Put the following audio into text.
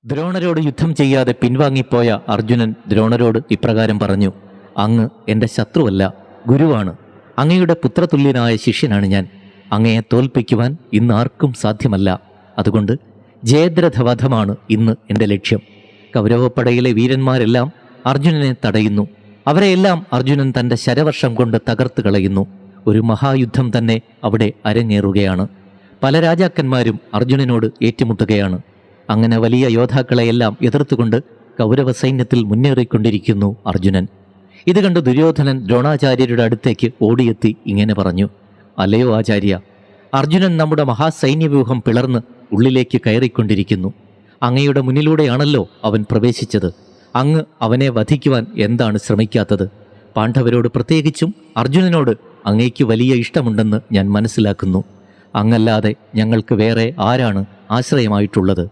ദ്രോണരോട് യുദ്ധം ചെയ്യാതെ പിൻവാങ്ങിപ്പോയ അർജുനൻ ദ്രോണരോട് ഇപ്രകാരം പറഞ്ഞു: അങ്ങ് എൻ്റെ ശത്രുവല്ല, ഗുരുവാണ്. അങ്ങയുടെ പുത്രതുല്യനായ ശിഷ്യനാണ് ഞാൻ. അങ്ങയെ തോൽപ്പിക്കുവാൻ ഇന്ന് ആർക്കും സാധ്യമല്ല. അതുകൊണ്ട് ജയദ്രഥവധമാണ് ഇന്ന് എൻ്റെ ലക്ഷ്യം. കൗരവപ്പടയിലെ വീരന്മാരെല്ലാം അർജുനനെ തടയുന്നു. അവരെയെല്ലാം അർജുനൻ തൻ്റെ ശരവർഷം കൊണ്ട് തകർത്ത് കളയുന്നു. ഒരു മഹായുദ്ധം തന്നെ അവിടെ അരങ്ങേറുകയാണ്. പല രാജാക്കന്മാരും അർജുനനോട് ഏറ്റുമുട്ടുകയാണ്. അങ്ങനെ വലിയ യോദ്ധാക്കളെയെല്ലാം എതിർത്തുകൊണ്ട് കൗരവ സൈന്യത്തിൽ മുന്നേറിക്കൊണ്ടിരിക്കുന്നു അർജുനൻ. ഇത് കണ്ട് ദുര്യോധനൻ ദ്രോണാചാര്യരുടെ അടുത്തേക്ക് ഓടിയെത്തി ഇങ്ങനെ പറഞ്ഞു: അല്ലയോ ആചാര്യ, അർജുനൻ നമ്മുടെ മഹാസൈന്യവ്യൂഹം പിളർന്ന് ഉള്ളിലേക്ക് കയറിക്കൊണ്ടിരിക്കുന്നു. അങ്ങയുടെ മുന്നിലൂടെയാണല്ലോ അവൻ പ്രവേശിച്ചത്. അങ്ങ് അവനെ വധിക്കുവാൻ എന്താണ് ശ്രമിക്കാത്തത്? പാണ്ഡവരോട്, പ്രത്യേകിച്ചും അർജുനനോട് അങ്ങയ്ക്ക് വലിയ ഇഷ്ടമുണ്ടെന്ന് ഞാൻ മനസ്സിലാക്കുന്നു. അങ്ങല്ലാതെ ഞങ്ങൾക്ക് വേറെ ആരാണ് ആശ്രയമായിട്ടുള്ളത്?